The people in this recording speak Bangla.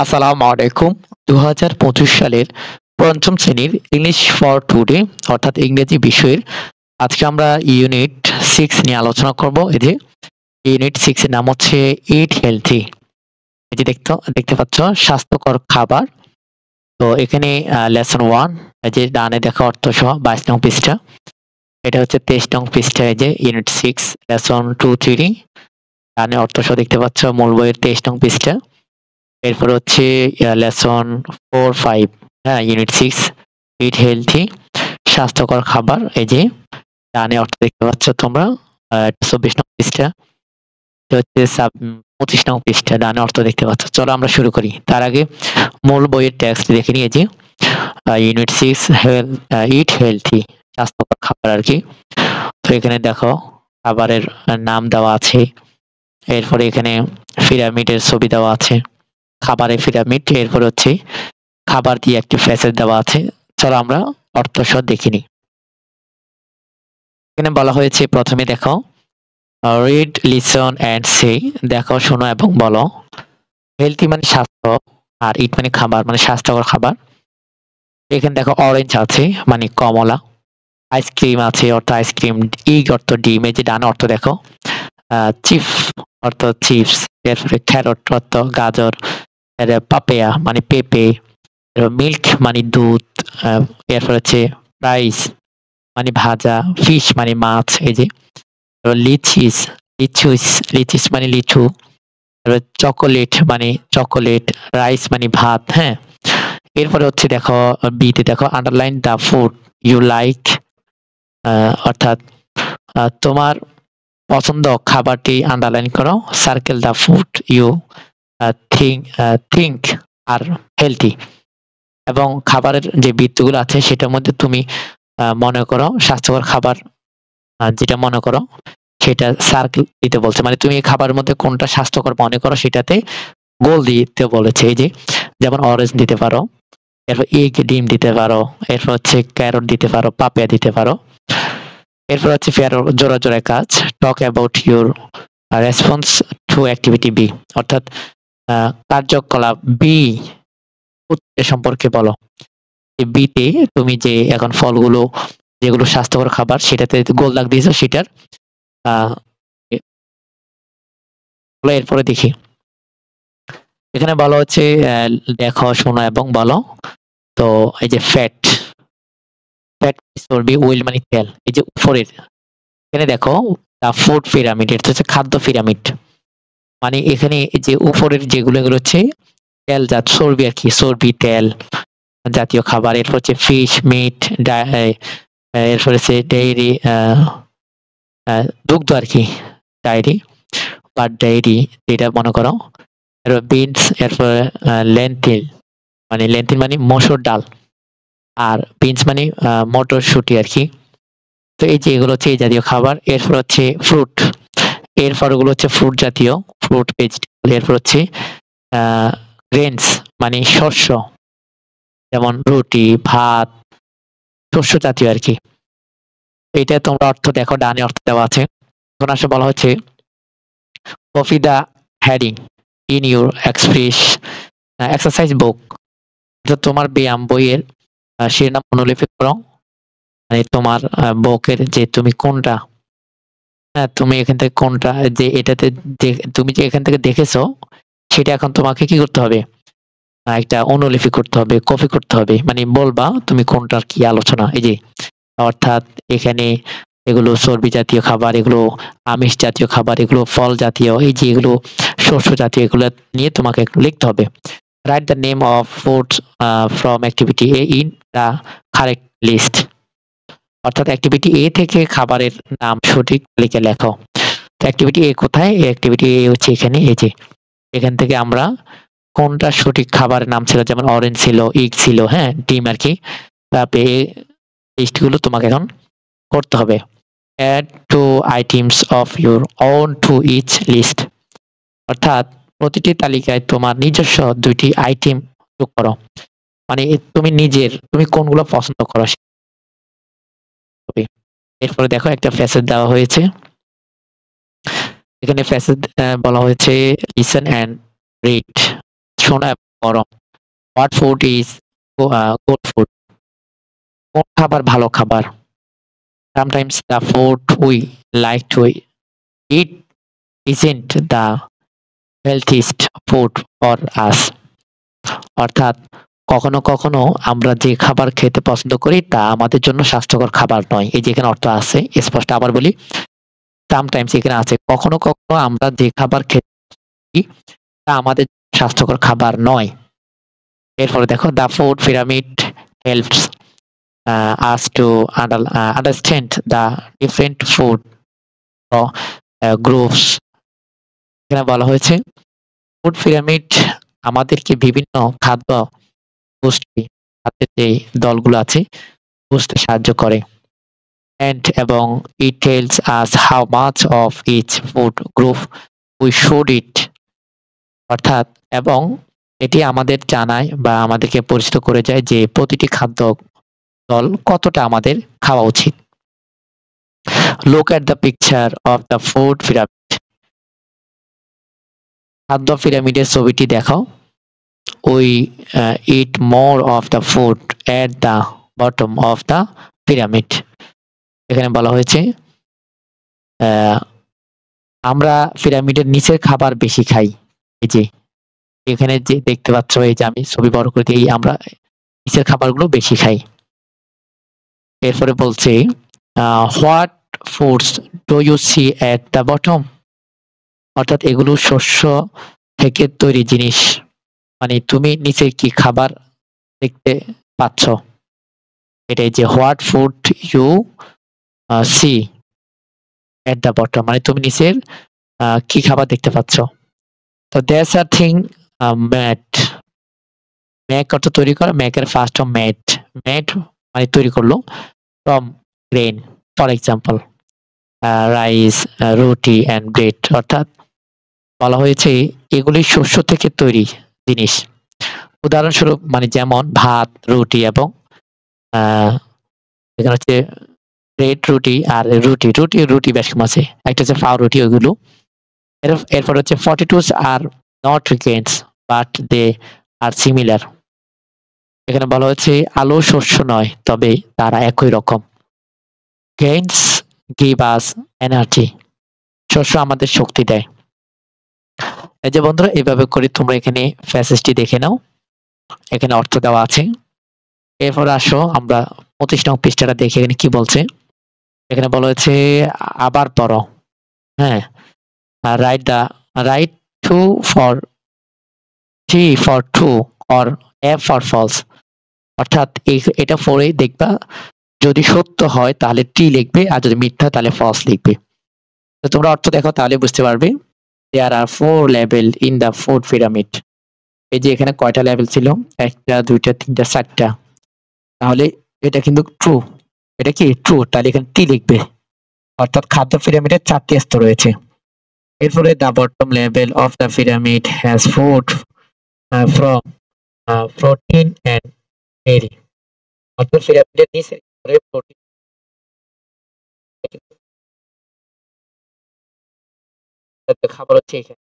আসসালামু আলাইকুম। ২০২৫ সালের ৫ম শ্রেণীর ইংলিশ ফর টুডে অর্থাৎ ইংরেজি বিষয়ের আজকে আমরা ইউনিট 6 নিয়ে আলোচনা করব। এই যে ইউনিট 6 এর নাম হচ্ছে ইট হেলথি। এই যে দেখতে পাচ্ছ স্বাস্থ্যকর খাবার। তো এখানে লেসন 1 এই যে ডানে দেখো অর্থসহ 22 নং পৃষ্ঠা। এটা হচ্ছে 23 নং পৃষ্ঠা এই যে ইউনিট 6 লেসন 2, 3 ডানে অর্থসহ দেখতে পাচ্ছ মূল বইয়ের 23 নং পৃষ্ঠা। এরপর হচ্ছে লেসন 4, 5 হ্যাঁ ইউনিট 6 ইট হেলথি স্বাস্থ্যকর খাবার। এই যে ডানে অর্থ দেখতে পাচ্ছ তোমরা 24 নং পৃষ্ঠা। এটা হচ্ছে 25 নং পৃষ্ঠা ডানে অর্থ দেখতে পাচ্ছ। চলো আমরা শুরু করি। তার আগে মূল বইয়ের টেক্সট দেখে নিয়ে যে ইউনিট 6 ইট হেলথি স্বাস্থ্যকর খাবার আর কি। তো এখানে দেখো খাবারের নাম দেওয়া আছে। এরপরে এখানে পিরামিডের ছবি দেওয়া আছে। খাবারের পিরামিড, এরপর হচ্ছে খাবার দিয়ে একটি প্যাসেজ দেওয়া আছে। চলো আমরা অর্থসহ দেখে নিই। এখানে বলা হয়েছে প্রথমে দেখো রিড, লিসন এন্ড সে দেখো, শোনো এবং বলো। হেলথি মানে স্বাস্থ্য আর ইট মানে খাবার, মানে স্বাস্থ্যকর খাবার। এখানে দেখো অরেঞ্জ আছে মানে কমলা, আইসক্রিম আছে অর্থ আইসক্রিম, ইগ অর্থ ডিম, এই যে ডান অর্থ দেখো চিপস অর্থ চিপস, এরপরে ক্যারট অর্থ গাজর, পাপেয়া মানে পেঁপে, মিল্ক মানে দুধ, এরপর হচ্ছে ফ্রাইস মানে ভাজা, ফিশ মানে মাছ, এই যে লিচিস লিচিস মানে লিচু, চকোলেট মানে চকোলেট, রাইস মানে ভাত। হ্যাঁ, এরপরে হচ্ছে দেখো বিতে দেখো underline the food you like, অর্থাৎ তোমার পছন্দ খাবারটি আন্ডারলাইন করো। Circle the food you think are healthy, এবং খাবারের যে বৃত্তগুলো আছে সেটার মধ্যে তুমি মনে করো স্বাস্থ্যকর খাবার যেটা মনে করো সেটা সার্কেল দিতে বলছে, মানে তুমি এই খাবারের মধ্যে কোনটা স্বাস্থ্যকর মনে করো সেটাতে গোল দিতে বলেছে। এই যে যেমন অরেঞ্জ দিতে পারো, এরপর এগ ডিম দিতে পারো, এরপর হচ্ছে ক্যারট দিতে পারো, পাপিয়া দিতে পারো। এরপর হচ্ছে ফেয়ার জোড়া জোড়ায় কাজ, talk about your response to activity B, অর্থাৎ কার্যকলাপ বি সম্পর্কে বলো। বিতে তুমি যে এখন ফলগুলো যেগুলো স্বাস্থ্যকর খাবার সেটাতে গোল দাগ দিয়েছো সেটার এরপরে দেখি এখানে বলা হচ্ছে দেখো, শোনো এবং বলো। তো এই যে ফ্যাট চর্বি, উইল মানে তেল, এই যে উপরের এখানে দেখো দা ফুড পিরামিড, এটা হচ্ছে খাদ্য পিরামিড, মানে এখানে যে উপরের যেগুলো এগুলো হচ্ছে তেল জাত চর্বি আর কি, চর্বি তেল জাতীয় খাবার। এরপর হচ্ছে ফিশ, মিট, এরপর হচ্ছে ডেইরি, দুগ্ধ আর কি, ডায়েরি বা ডেইরি যেটা মনে করো। এরপর বিনস, এরপর লেন্টিল মানে মসুর ডাল, আর বিনস মানে মটরশুঁটি আর কি। তো এই যে এগুলো হচ্ছে এই জাতীয় খাবার। এরপর হচ্ছে ফ্রুট, এরপর ওগুলো হচ্ছে ফ্রুট জাতীয়, ফ্রুট ভেজিটেবল। এরপর হচ্ছে গ্রেনস মানে শস্য, যেমন রুটি, ভাত, শস্য জাতীয় আর কি। এইটা তোমরা অর্থ দেখো, ডানে অর্থ দেওয়া আছে। এখন আসলে বলা হচ্ছে copy the heading in your exercise book, তোমার ব্যায়াম বইয়ের শিরোনাম অনুলিপি করো, মানে তোমার বুকের যে তুমি কোনটা, হ্যাঁ তুমি এখান থেকে কোনটা যে এটাতে তুমি যে এখান থেকে দেখেছো সেটা এখন তোমাকে কি করতে হবে, একটা অনুলিপি করতে হবে, কপি করতে হবে, মানে বলবা তুমি কোনটার কি আলোচনা। এই যে অর্থাৎ এখানে এগুলো চর্বি জাতীয় খাবার, এগুলো আমিষ জাতীয় খাবার, এগুলো ফল জাতীয়, এই যে এগুলো শস্য জাতীয়, এগুলো নিয়ে তোমাকে লিখতে হবে। Write the name of food from activity A in the correct list, অর্থাৎ অ্যাক্টিভিটি এ থেকে খাবারের নাম সঠিক লিখে লেখো। অ্যাক্টিভিটি এ কোথায়? অ্যাক্টিভিটি এ হচ্ছে এখানে, এই যে এখান থেকে আমরা কোনটা সঠিক খাবারের নাম ছিল, যেমন অরেঞ্জ ছিল, ইগ ছিল, হ্যাঁ ডিম আর কি। তারপরে এই লিস্টগুলো তোমাকে এখন করতে হবে। Add two items of your own to each list, অর্থাৎ প্রতিটি তালিকায় তোমার নিজস্ব 2টি আইটেম যোগ করো, মানে তুমি কোনগুলো পছন্দ করো। এরপরে দেখো একটা প্যাসেজ দেওয়া হয়েছে, এখানে প্যাসেজ বলা হয়েছে লিসেন এন্ড রিড, শোনো এবং গরম। What food is good food? কোন খাবার ভালো খাবার? Sometimes the food we like to eat isn't the healthiest food for us. অর্থাৎ কখনো কখনো আমরা যে খাবার খেতে পছন্দ করি তা আমাদের জন্য স্বাস্থ্যকর খাবার নয়। এই যে এখানে অর্থ আছে, স্পষ্ট আবার বলি। সামটাইমস এখানে আছে কখনো কখনো আমরা যে খাবার খেতে তা আমাদের স্বাস্থ্যকর খাবার নয়। এরপরে দেখো the food pyramid helps us to understand the different food groups. এখানে বলা হয়েছে ফুড পিরামিড আমাদেরকে বিভিন্ন খাদ্য গোষ্ঠী খাদ্যের যে দলগুলো আছে বুঝতে সাহায্য করে। এবং it tells us how much of each food group we should eat. অর্থাৎ এবং এটি আমাদের জানায় বা আমাদেরকে পরিচিত করে যায় যে প্রতিটি খাদ্য দল কতটা আমাদের খাওয়া উচিত। Look at the picture of the food pyramid. খাদ্য পিরামিডের ছবিটি দেখো। We eat more of the food at the bottom of the pyramid. এখানে বলা হয়েছে আমরা পিরামিডের নিচের খাবার বেশি খাই। এই যে এখানে যে দেখতে পাচ্ছ এই যে আমি ছবি বড় করে দিই আমরা নিচের খাবারগুলো বেশি খাই। এরপরে বলছে what foods do you see at the bottom? অর্থাৎ এগুলো শস্য থেকে তৈরি জিনিস। মানে তুমি নিচে কি খাবার দেখতে পাচ্ছ? এটাই যে what food you see at the bottom, মানে তুমি নিচের কি খাবার দেখতে পাচ্ছ? তো that's a thing made. Make অর্থ তৈরি করা, ম্যাকের ফার্স্ট ফর্ম ম্যাড। ম্যাড মানে তৈরি করলো from grain, for example rice, roti and bread. অর্থাৎ বলা হয়েছে এগুলি শস্য থেকে তৈরি জিনিস। উদাহরণস্বরূপ মানে যেমন ভাত, রুটি এবং এখানে হচ্ছে ব্রেড, রুটি আর রুটি বেশ কম আছে। একটা হচ্ছে পাউ রুটি, ওইগুলো। এরপর হচ্ছে 42s are not grains but they are similar. এখানে বলা হচ্ছে আলু শস্য নয় তবে তারা একই রকম। Grains give us energy. শস্য আমাদের শক্তি দেয়। এই যে বন্ধুরা এইভাবে করে তোমরা এখানে প্যাসেজটি দেখে নাও, এখানে অর্থ দেওয়া আছে। এরপর আসো আমরা 25 নং পৃষ্ঠাটা দেখি এখানে কি বলছে। এখানে বলা হয়েছে আবার পড়ো। হ্যাঁ, write to for T for true or F for false. অর্থাৎ এটা পড়ে দেখবা যদি সত্য হয় তাহলে টি লিখবে আর যদি মিথ্যা তাহলে ফলস লিখবে। তো তোমরা অর্থ দেখো তাহলে বুঝতে পারবে। There are 4 level in the food pyramid. এই যে এখানে কয়টা লেভেল ছিল? 1টা 2টা 3টা 4টা। তাহলে এটা কিন্তু ট্রু। এটা কি ট্রু? তাহলে এখানে টি লিখবে। অর্থাৎ খাদ্য পিরামিডের 4টি স্তর রয়েছে। এরপরে the bottom level of the pyramid has food from protein and dairy. অর্থাৎ পিরামিডের নিচের স্তরে প্রোটিন খাবার হচ্ছে এখানে।